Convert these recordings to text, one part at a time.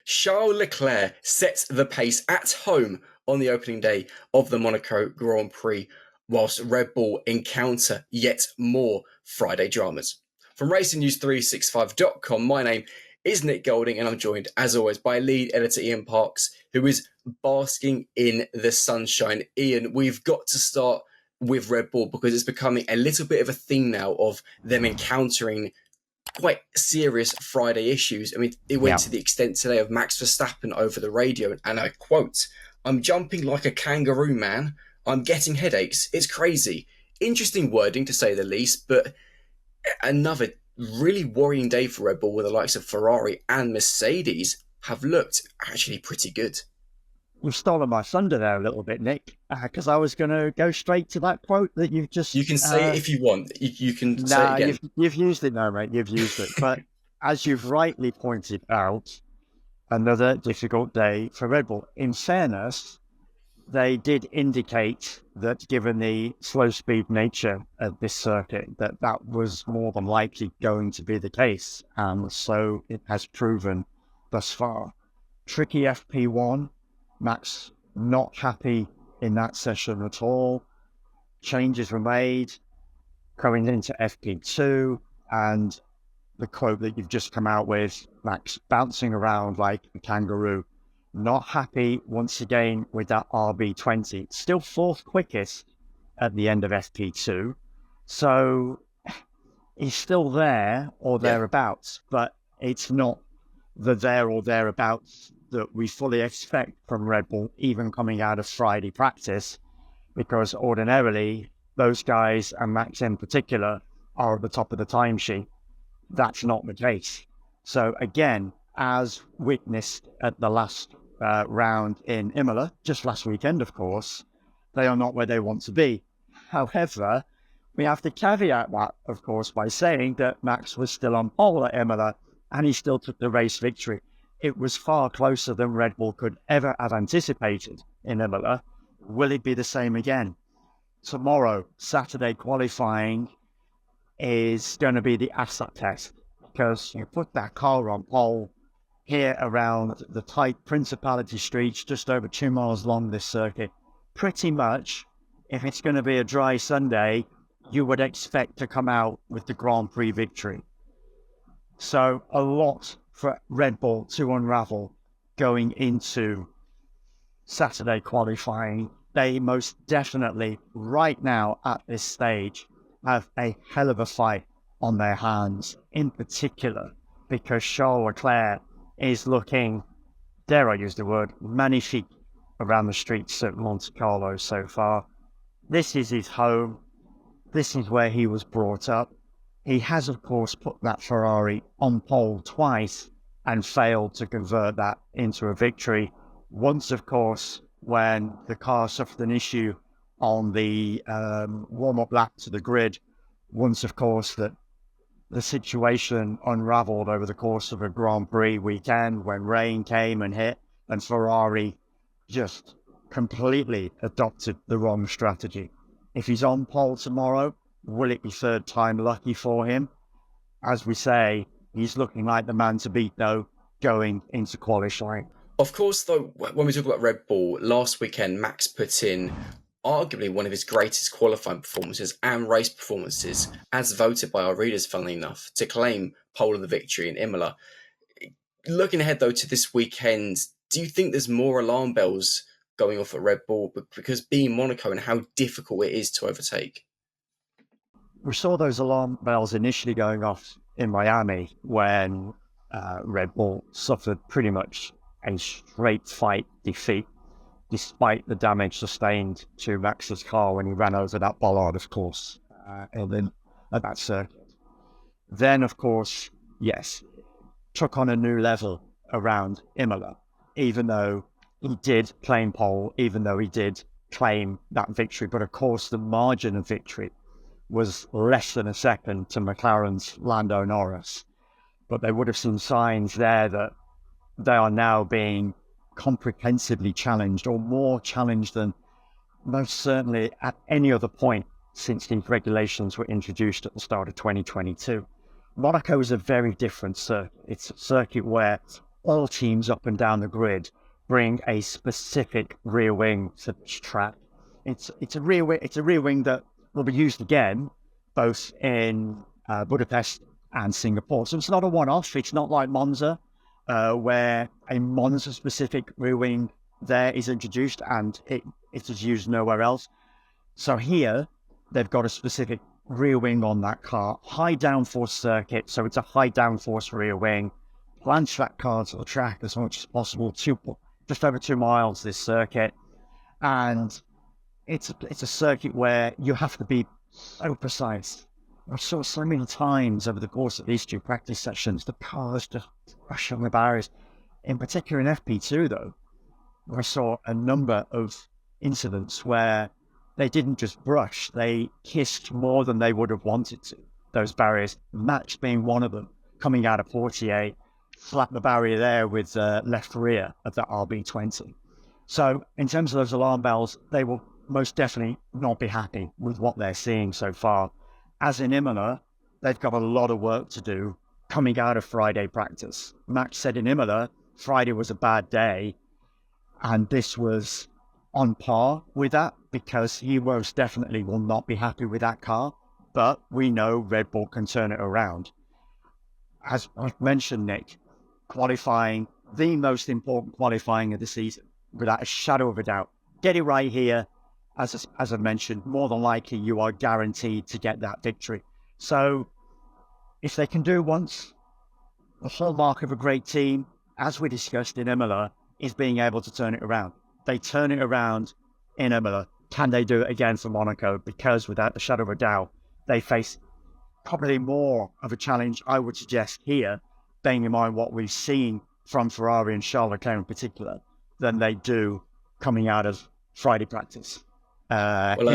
Charles Leclerc sets the pace at home on the opening day of the Monaco Grand Prix, whilst Red Bull encounter yet more Friday dramas. From RacingNews365.com, my name is Nick Golding, and I'm joined, as always, by lead editor Ian Parks, who is basking in the sunshine. Ian, we've got to start with Red Bull because it's becoming a little bit of a thing now of them encountering quite serious Friday issues. I mean, it went to the extent today of Max Verstappen over the radio, and I quote, "I'm jumping like a kangaroo, man. I'm getting headaches. It's crazy." Interesting wording, to say the least, but another really worrying day for Red Bull, where the likes of Ferrari and Mercedes have looked actually pretty good. You've stolen my thunder there a little bit, Nick, because I was going to go straight to that quote that you've just... You can say it if you want. You can say it again. You've used it now, mate. You've used it. But as you've rightly pointed out, another difficult day for Red Bull. In fairness, they did indicate that given the slow speed nature of this circuit, that was more than likely going to be the case. And so it has proven thus far. Tricky FP1. Max not happy in that session at all. Changes were made going into FP2, and the quote that you've just come out with, Max bouncing around like a kangaroo. Not happy once again with that RB20. Still fourth quickest at the end of FP2. So he's still there or thereabouts, but it's not the there or thereabouts that we fully expect from Red Bull, even coming out of Friday practice, because ordinarily those guys, and Max in particular, are at the top of the timesheet. That's not the case. So again, as witnessed at the last round in Imola, just last weekend, of course, they are not where they want to be. However, we have to caveat that, of course, by saying that Max was still on pole at Imola and he still took the race victory. It was far closer than Red Bull could ever have anticipated in Imola. Will it be the same again? Tomorrow, Saturday qualifying, is going to be the asset test, because you put that car on pole here around the tight Principality streets, just over 2 miles long, this circuit. Pretty much, if it's going to be a dry Sunday, you would expect to come out with the Grand Prix victory. So a lot for Red Bull to unravel going into Saturday qualifying. They most definitely, right now at this stage, have a hell of a fight on their hands, in particular because Charles Leclerc is looking, dare I use the word, magnifique around the streets of Monte Carlo so far. This is his home. This is where he was brought up. He has, of course, put that Ferrari on pole twice and failed to convert that into a victory. Once, of course, when the car suffered an issue on the warm-up lap to the grid. Once, of course, that the situation unraveled over the course of a Grand Prix weekend when rain came and hit, and Ferrari just completely adopted the wrong strategy. If he's on pole tomorrow, will it be third time lucky for him? As we say, he's looking like the man to beat, though, going into qualifying. Of course, though, when we talk about Red Bull, last weekend, Max put in arguably one of his greatest qualifying performances and race performances, as voted by our readers, funnily enough, to claim pole of the victory in Imola. Looking ahead, though, to this weekend, do you think there's more alarm bells going off at Red Bull because being Monaco and how difficult it is to overtake? We saw those alarm bells initially going off in Miami when Red Bull suffered pretty much a straight fight defeat, despite the damage sustained to Max's car when he ran over that bollard, of course, and then at that circuit. Then, of course, yes, took on a new level around Imola, even though he did claim pole, even though he did claim that victory. But of course, the margin of victory was less than a second to McLaren's Lando Norris. But they would have seen signs there that they are now being comprehensively challenged, or more challenged than most certainly at any other point since these regulations were introduced at the start of 2022. Monaco is a very different circuit. It's a circuit where all teams up and down the grid bring a specific rear wing to this track. It's a rear wing. It's a rear wing that will be used again, both in Budapest and Singapore. So it's not a one-off. It's not like Monza, where a Monza-specific rear wing there is introduced and it is used nowhere else. So here they've got a specific rear wing on that car, high downforce circuit. So it's a high downforce rear wing. Plunge that car to the track as much as possible. Just over 2 miles this circuit, and it's a circuit where you have to be so precise. I saw so many times over the course of these 2 practice sessions, the cars just rushing the barriers. In particular in FP2 though, I saw a number of incidents where they didn't just brush, they kissed more than they would have wanted to. Those barriers, Max being one of them, coming out of 48, slap the barrier there with the left rear of that RB20. So in terms of those alarm bells, they will most definitely not be happy with what they're seeing so far. As in Imola, they've got a lot of work to do coming out of Friday practice. Max said in Imola, Friday was a bad day, and this was on par with that because he most definitely will not be happy with that car. But we know Red Bull can turn it around. As I've mentioned, Nick, qualifying, the most important qualifying of the season, without a shadow of a doubt. Get it right here. As I mentioned, more than likely you are guaranteed to get that victory. So if they can do it once, the hallmark of a great team, as we discussed in Imola, is being able to turn it around. They turn it around in Imola. Can they do it again for Monaco? Because without a shadow of a doubt, they face probably more of a challenge, I would suggest here, bearing in mind what we've seen from Ferrari and Charles Leclerc in particular, than they do coming out of Friday practice. Well,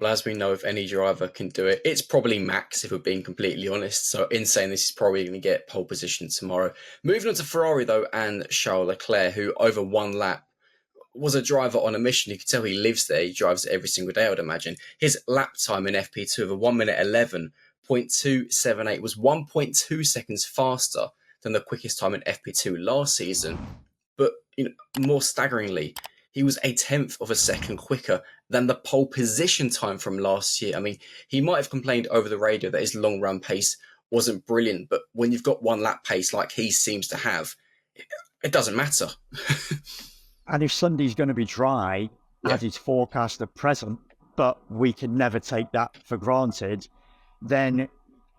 as we know, if any driver can do it, it's probably Max, if we're being completely honest. So in saying this, he's probably going to get pole position tomorrow. Moving on to Ferrari, though, and Charles Leclerc, who over 1 lap was a driver on a mission. You could tell he lives there. He drives it every single day, I would imagine. His lap time in FP2 of a 1 minute 11.278 was 1.2 seconds faster than the quickest time in FP2 last season. But more staggeringly, he was a tenth of a second quicker than the pole position time from last year. I mean, he might have complained over the radio that his long run pace wasn't brilliant, but when you've got 1 lap pace like he seems to have, it doesn't matter. And if Sunday's going to be dry, as it's forecast at present, but we can never take that for granted, then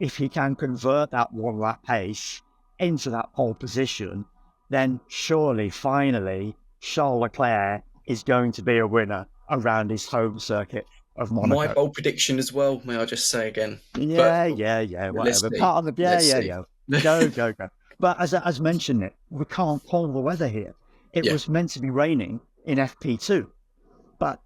if he can convert that 1 lap pace into that pole position, then surely, finally, Charles Leclerc is going to be a winner around his home circuit of Monaco. My bold prediction as well, may I just say again? Yeah, whatever. Part of the, Go. But as mentioned, it, we can't call the weather here. It was meant to be raining in FP2. But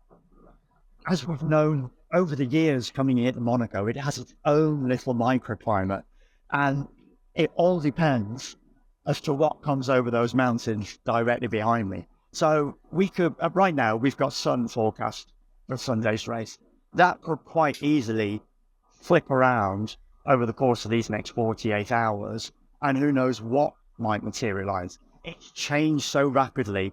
as we've known over the years coming here to Monaco, it has its own little microclimate. And it all depends as to what comes over those mountains directly behind me. So we could, right now, we've got sun forecast for Sunday's race. That could quite easily flip around over the course of these next 48 hours. And who knows what might materialize. It's changed so rapidly,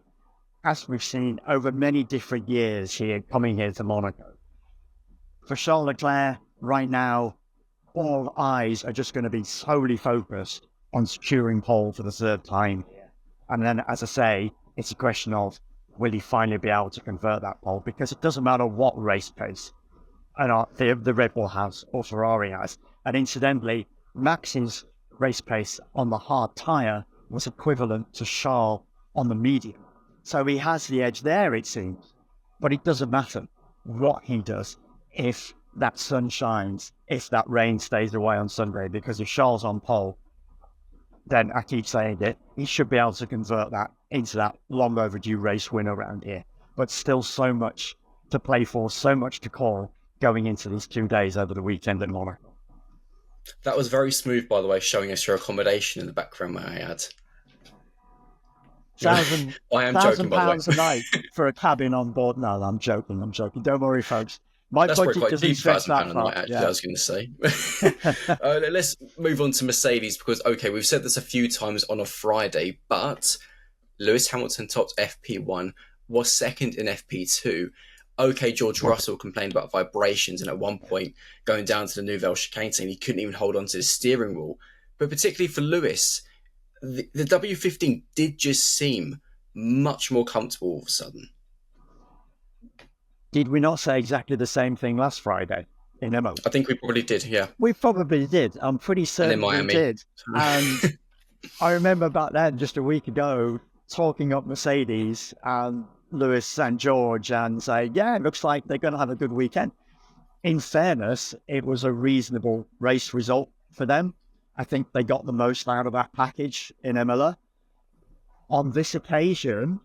as we've seen over many different years here, coming here to Monaco. For Charles Leclerc, right now, all eyes are just going to be solely focused on securing pole for the 3rd time here. And then, as I say, it's a question of, will he finally be able to convert that pole? Because it doesn't matter what race pace the Red Bull has or Ferrari has. And incidentally, Max's race pace on the hard tyre was equivalent to Charles on the medium. So he has the edge there, it seems. But it doesn't matter what he does if that sun shines, if that rain stays away on Sunday, because if Charles on pole, then I keep saying it, he should be able to convert that into that long overdue race win around here. But still so much to play for, so much to call going into these 2 days over the weekend at Monaco. That was very smooth, by the way, showing us your accommodation in the background, may I add. I am joking, by the way. £1,000 a night for a cabin on board. No, I'm joking. Don't worry, folks. My That's probably budget quite doesn't cheap, stretch that £1,000 a night, far. actually, I Yeah. was going to say. Let's move on to Mercedes because, okay, we've said this a few times on a Friday, but Lewis Hamilton topped FP1, was second in FP2. Okay, George Russell complained about vibrations and at one point going down to the Nouvelle chicane saying he couldn't even hold on to the steering wheel. But particularly for Lewis, the W15 did just seem much more comfortable all of a sudden. Did we not say exactly the same thing last Friday in Imola? I think we probably did, yeah. We probably did. I'm pretty And in certain we Miami. did. And I remember back then, just a week ago, talking up Mercedes and Lewis and George and saying, yeah, it looks like they're going to have a good weekend. In fairness, it was a reasonable race result for them. I think they got the most out of that package in Imola. On this occasion,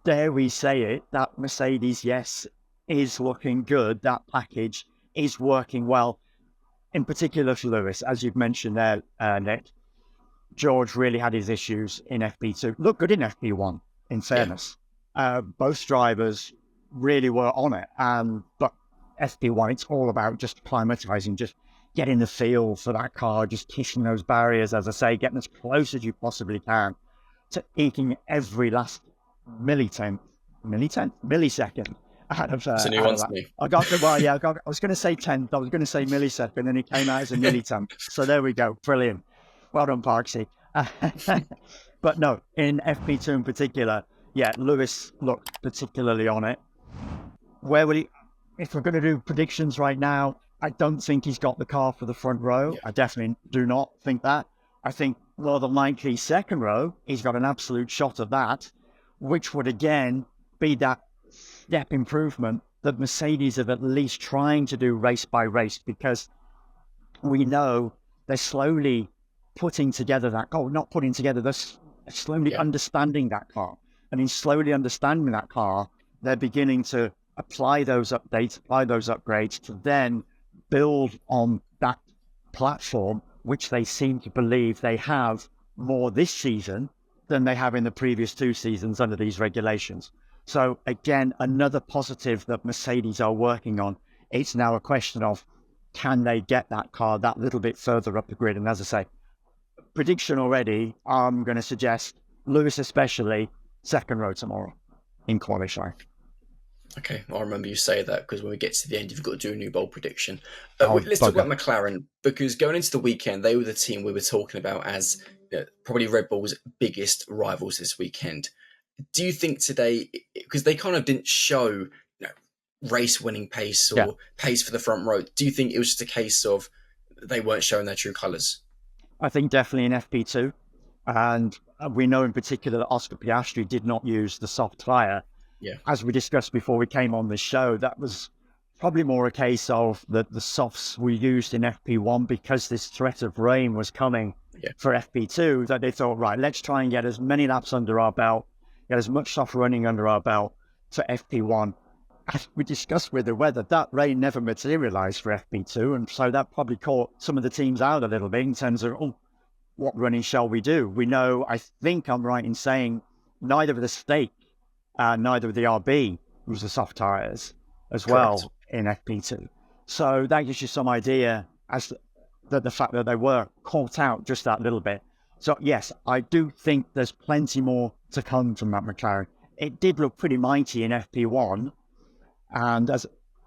dare we say it, that Mercedes, yes, is looking good. That package is working well, in particular for Lewis, as you've mentioned there, Nick. George really had his issues in FP2. Looked good in FP1, in fairness. Yeah. Both drivers really were on it. But FP1, it's all about just acclimatizing, just getting the feel for that car, just kissing those barriers, as I say, getting as close as you possibly can to eking every last millisecond out of It's a new one to that. me. I was going to say 10th. I was going to say millisecond, and it came out as a millitemp. So there we go. Brilliant. Well done, Parksy. But no, in FP2 in particular, yeah, Lewis looked particularly on it. Where will he? If we're going to do predictions right now, I don't think he's got the car for the front row. Yeah. I definitely do not think that. I think more than likely second row, he's got an absolute shot at that, which would again be that step improvement that Mercedes are at least trying to do race by race, because we know they're slowly putting together that car, not putting together, they're slowly understanding that car. And in slowly understanding that car, they're beginning to apply those updates, apply those upgrades to then build on that platform, which they seem to believe they have more this season than they have in the previous 2 seasons under these regulations. So again, another positive that Mercedes are working on. It's now a question of, can they get that car that little bit further up the grid? And as I say, prediction already, I'm going to suggest Lewis especially, second row tomorrow in qualifying. Okay, I'll remember you say that, because when we get to the end, you've got to do a new bold prediction. Let's talk about McLaren, because going into the weekend, they were the team we were talking about as probably Red Bull's biggest rivals this weekend. Do you think today, because they kind of didn't show race-winning pace or pace for the front row, do you think it was just a case of they weren't showing their true colours? I think definitely in FP2. And we know in particular that Oscar Piastri did not use the soft tyre. Yeah. As we discussed before we came on this show, that was probably more a case of that the softs were used in FP1 because this threat of rain was coming for FP2, that they thought, right, let's try and get as many laps under our belt, get as much soft running under our belt for FP1. As we discussed with the weather, that rain never materialised for FP2, and so that probably caught some of the teams out a little bit in terms of, what running shall we do? We know, I think I'm right in saying, neither of the stake, neither of the RB was the soft tyres as well in FP2. So that gives you some idea as to the fact that they were caught out just that little bit. So yes, I do think there's plenty more to come from that McLaren. It did look pretty mighty in FP1, and as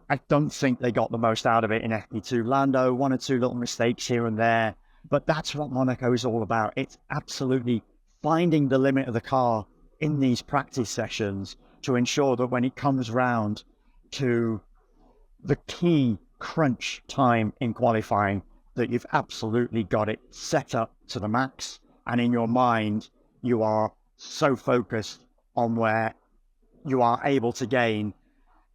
I don't think they got the most out of it in FP2. Lando, 1 or 2 little mistakes here and there, but that's what Monaco is all about. It's absolutely finding the limit of the car in these practice sessions to ensure that when it comes round to the key crunch time in qualifying, that you've absolutely got it set up to the max, and in your mind you are so focused on where you are able to gain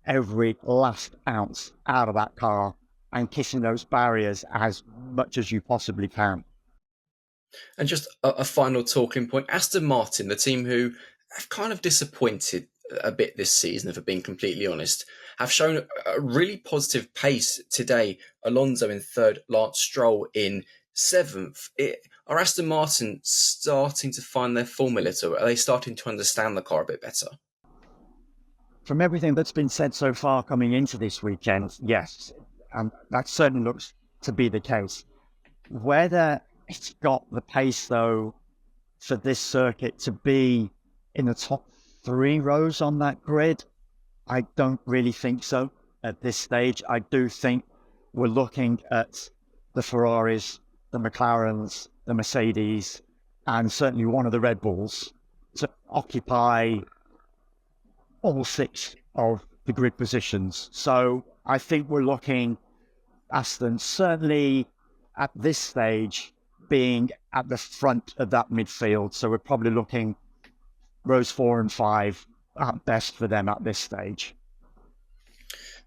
every last ounce out of that car and kissing those barriers as much as you possibly can. And just a final talking point, Aston Martin, the team who have kind of disappointed a bit this season, if I'm being completely honest, have shown a really positive pace today. Alonso in 3rd, Lance Stroll in 7th. Are Aston Martin starting to find their formula, or are they starting to understand the car a bit better? from everything that's been said so far coming into this weekend, yes, and that certainly looks to be the case. Whether it's got the pace, though, for this circuit to be in the top 3 rows on that grid, I don't really think so at this stage. I do think we're looking at the Ferraris, the McLarens, the Mercedes, and certainly one of the Red Bulls to occupy all 6 of the grid positions. So I think we're looking, Aston, certainly at this stage, being at the front of that midfield. So we're probably looking rows 4 and 5 at best for them at this stage.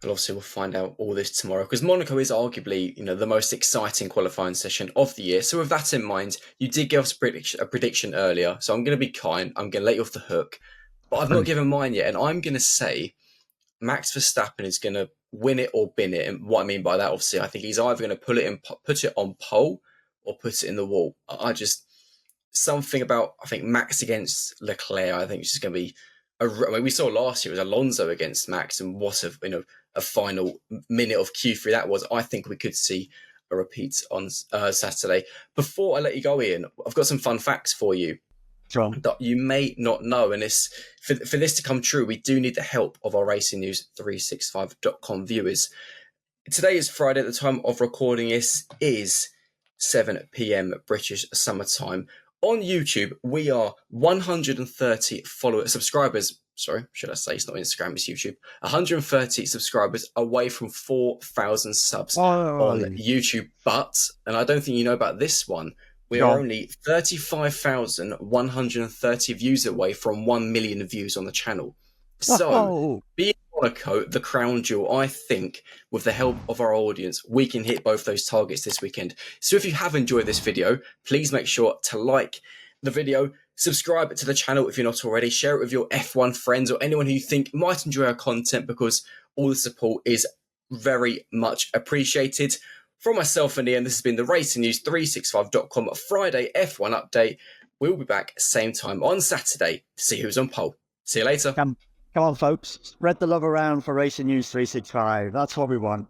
But obviously, we'll find out all this tomorrow because Monaco is arguably, the most exciting qualifying session of the year. So with that in mind, you did give us a prediction earlier. So I'm going to be kind. I'm going to let you off the hook. But I've not given mine yet. And I'm going to say Max Verstappen is going to win it or bin it. And what I mean by that, obviously, I think he's either going to put it on pole or put it in the wall. Something about, I think, Max against Leclerc, I think it's just going to be we saw last year it was Alonso against Max, and what a final minute of Q3 that was. I think we could see a repeat on Saturday. Before I let you go, Ian, I've got some fun facts for you that you may not know. And for this to come true, we do need the help of our RacingNews365.com viewers. Today is Friday. At the time of recording this is 7 p.m. British summertime. On YouTube, we are 130 subscribers. Sorry, should I say it's not Instagram, it's YouTube. 130 subscribers away from 4,000 subs on YouTube. But, and I don't think you know about this one, we are only 35,130 views away from 1 million views on the channel. So, being Monaco, the crown jewel, I think, with the help of our audience, we can hit both those targets this weekend. So if you have enjoyed this video, please make sure to like the video, subscribe to the channel if you're not already, share it with your F1 friends or anyone who you think might enjoy our content, because all the support is very much appreciated. From myself and Ian, this has been the RacingNews365.com Friday F1 update. We'll be back same time on Saturday to see who's on pole. See you later. Come on, folks. Spread the love around for Racing News 365. That's what we want.